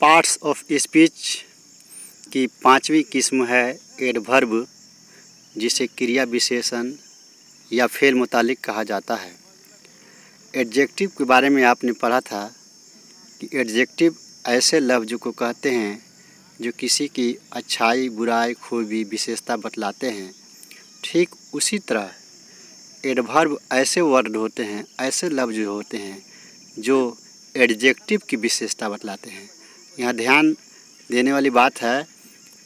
Parts of speech की पांचवी किस्म है एडवर्ब, जिसे क्रिया विशेषण या फेल मुतालिक कहा जाता है। एडजेक्टिव के बारे में आपने पढ़ा था कि एडजेक्टिव ऐसे लफ्ज़ को कहते हैं जो किसी की अच्छाई, बुराई, खूबी, विशेषता बतलाते हैं। ठीक उसी तरह एडवर्ब ऐसे वर्ड होते हैं, ऐसे लफ्ज़ होते हैं जो एडजेक्टिव की विशेषता बतलाते हैं। यहाँ ध्यान देने वाली बात है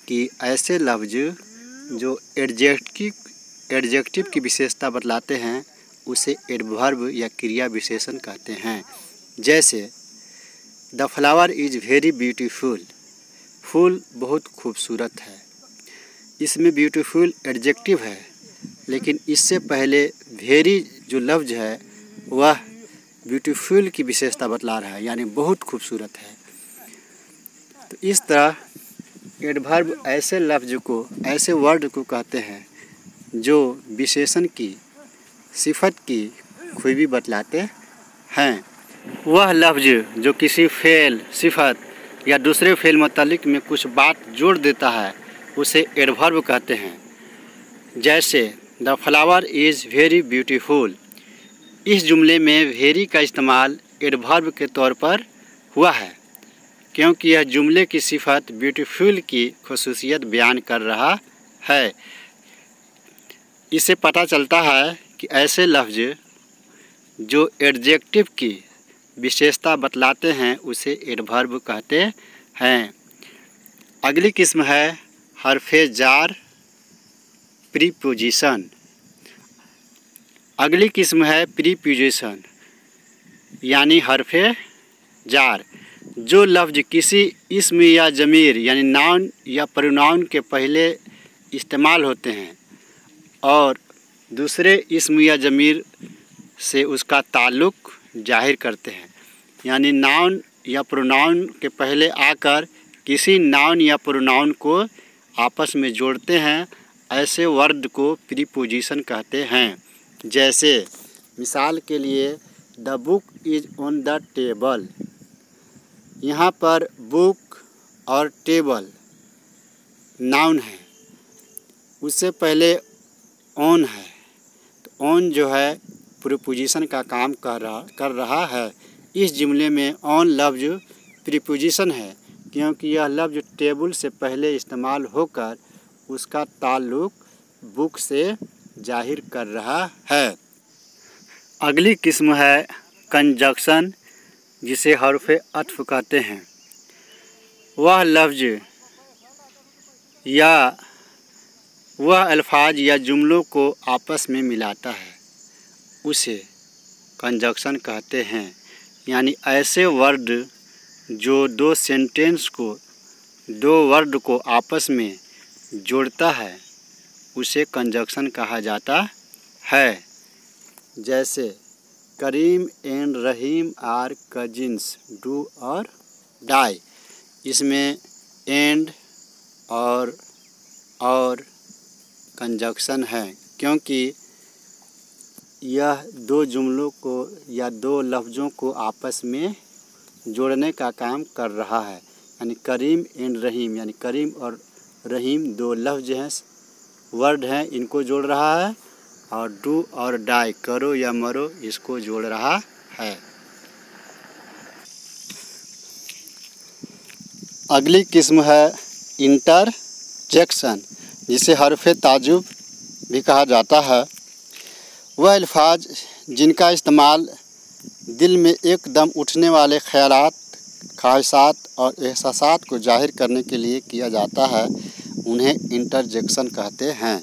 कि ऐसे लफ्ज़ जो एडजेक्टिव की विशेषता बतलाते हैं उसे एडवर्ब या क्रिया विशेषण कहते हैं। जैसे the flower is very beautiful, फूल बहुत खूबसूरत है। इसमें ब्यूटीफुल एडजेक्टिव है, लेकिन इससे पहले वेरी जो लफ्ज़ है वह ब्यूटीफुल की विशेषता बतला रहा है, यानी बहुत खूबसूरत है। तो इस तरह एडवर्ब ऐसे लफ्ज़ को, ऐसे वर्ड को कहते हैं जो विशेषण की, सिफत की खूबी बतलाते हैं। वह लफ्ज़ जो किसी फेल, सिफत या दूसरे फेल मुतालिक में कुछ बात जोड़ देता है उसे एडवर्ब कहते हैं। जैसे the flower is very beautiful, इस जुमले में वेरी का इस्तेमाल एडवर्ब के तौर पर हुआ है क्योंकि यह जुमले की सिफत ब्यूटीफुल की खुसूसियत बयान कर रहा है। इससे पता चलता है कि ऐसे लफ्ज़ जो एडजेक्टिव की विशेषता बतलाते हैं उसे एडवर्ब कहते हैं। अगली किस्म है हरफे जार प्रीपोजिशन। अगली किस्म है प्रीपोजिशन यानी हरफे जार। जो लफ्ज़ किसी इस्म या ज़मीर यानी नाउन या प्रोनाउन के पहले इस्तेमाल होते हैं और दूसरे इस्म या ज़मीर से उसका ताल्लुक़ जाहिर करते हैं, यानी नाउन या प्रोनाउन के पहले आकर किसी नाउन या प्रोनाउन को आपस में जोड़ते हैं, ऐसे वर्ड को प्रीपोजिशन कहते हैं। जैसे मिसाल के लिए the book is on the table, यहाँ पर बुक और टेबल नाउन है, उससे पहले ऑन है, तो ऑन जो है प्रीपोजिशन का काम कर रहा है। इस जुमले में ऑन लफ्ज़ प्रीपोजिशन है क्योंकि यह लफ्ज़ टेबल से पहले इस्तेमाल होकर उसका ताल्लुक़ बुक से जाहिर कर रहा है। अगली किस्म है कंजक्शन, जिसे हरफ़े अत्फ़ कहते हैं। वह लफ्ज़ या वह अल्फाज या जुमलों को आपस में मिलाता है, उसे कंजक्शन कहते हैं। यानी ऐसे वर्ड जो दो वर्ड को आपस में जोड़ता है उसे कंजक्शन कहा जाता है। जैसे Karim and Rahim are cousins, do or die. इसमें एंड और कंजक्शन है क्योंकि यह दो जुमलों को या दो लफ्ज़ों को आपस में जोड़ने का काम कर रहा है। यानी करीम एंड रहीम, यानी करीम और रहीम दो लफ्ज़ हैं, वर्ड हैं, इनको जोड़ रहा है, और डू और डाई, करो या मरो, इसको जोड़ रहा है। अगली किस्म है इंटरजेक्शन, जिसे हरफ़े ताजुब भी कहा जाता है। वह अल्फाज जिनका इस्तेमाल दिल में एकदम उठने वाले ख़यालात, ख्वाहिशात और एहसासात को जाहिर करने के लिए किया जाता है, उन्हें इंटरजेक्शन कहते हैं।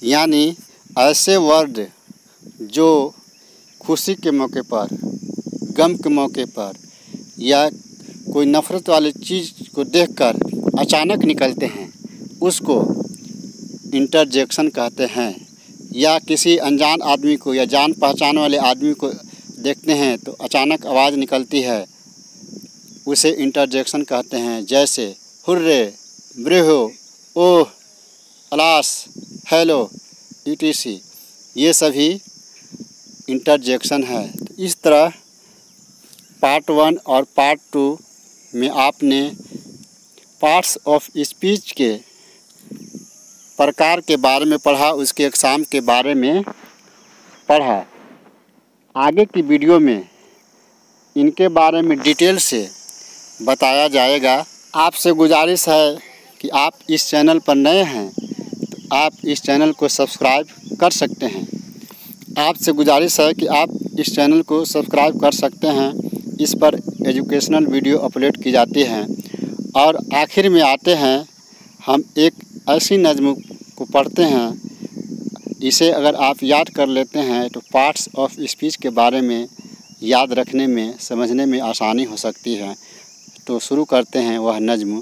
यानी ऐसे वर्ड जो खुशी के मौके पर, गम के मौके पर या कोई नफ़रत वाली चीज़ को देखकर अचानक निकलते हैं, उसको इंटरजेक्शन कहते हैं। या किसी अनजान आदमी को या जान पहचान वाले आदमी को देखते हैं तो अचानक आवाज़ निकलती है, उसे इंटरजेक्शन कहते हैं। जैसे हुर्रे, ब्रेहो, ओह, अलास, हेलो, etc, ये सभी इंटरजेक्शन है। तो इस तरह पार्ट 1 और पार्ट 2 में आपने पार्ट्स ऑफ स्पीच के प्रकार के बारे में पढ़ा, उसके एग्ज़ाम के बारे में पढ़ा। आगे की वीडियो में इनके बारे में डिटेल से बताया जाएगा। आपसे गुजारिश है कि आप इस चैनल पर नए हैं तो आप इस चैनल को सब्सक्राइब कर सकते हैं। आपसे गुजारिश है कि आप इस चैनल को सब्सक्राइब कर सकते हैं। इस पर एजुकेशनल वीडियो अपलोड की जाती हैं। और आखिर में आते हैं, हम एक ऐसी नज़्म को पढ़ते हैं, इसे अगर आप याद कर लेते हैं तो पार्ट्स ऑफ स्पीच के बारे में याद रखने में, समझने में आसानी हो सकती है। तो शुरू करते हैं वह नज़्म।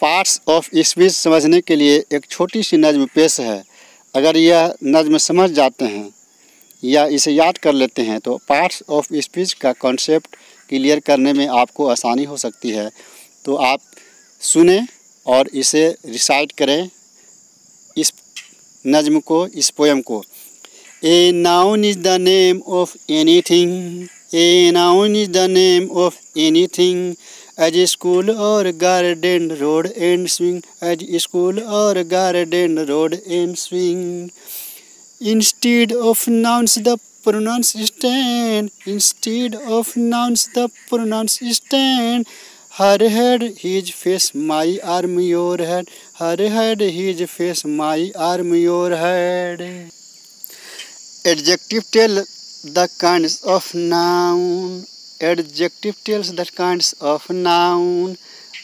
पार्ट्स ऑफ स्पीच समझने के लिए एक छोटी सी नज़्म पेश है। अगर यह नज़्म समझ जाते हैं या इसे याद कर लेते हैं तो पार्ट्स ऑफ स्पीच का कॉन्सेप्ट क्लियर करने में आपको आसानी हो सकती है। तो आप सुने और इसे रिसाइट करें, इस नज़्म को, इस पोएम को। A noun is the name of anything, a noun is the name of anything, as school or garden, road and swing, as school or garden, road and swing. Instead of nouns the pronouns stand, instead of nouns the pronouns stand. Her head, his face, my arm, your head, her head, his face, my arm, your head. Adjective tell the kinds of noun, adjective tells the kinds of noun,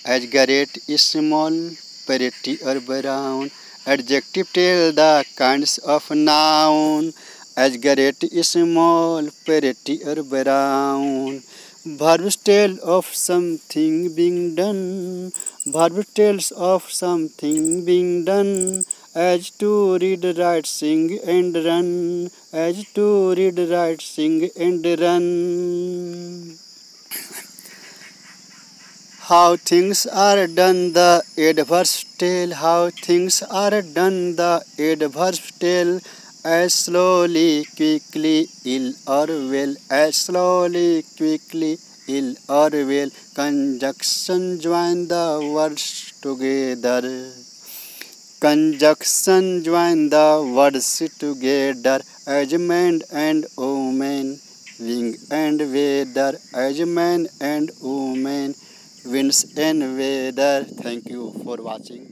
as great, small, pretty or brown. Adjective tell the kinds of noun, as great, small, pretty or brown. Verbs tell of something being done, verbs tells of something being done, as to read, write, sing and run, as to read, write, sing and run. How things are done the adverbs tell, how things are done the adverbs tell, as slowly, quickly, ill or well, as slowly, quickly, ill or well. Conjunction join the words together, conjunction join the words together, as man and woman, wing and weather, as man and woman, winds and weather. Thank you for watching.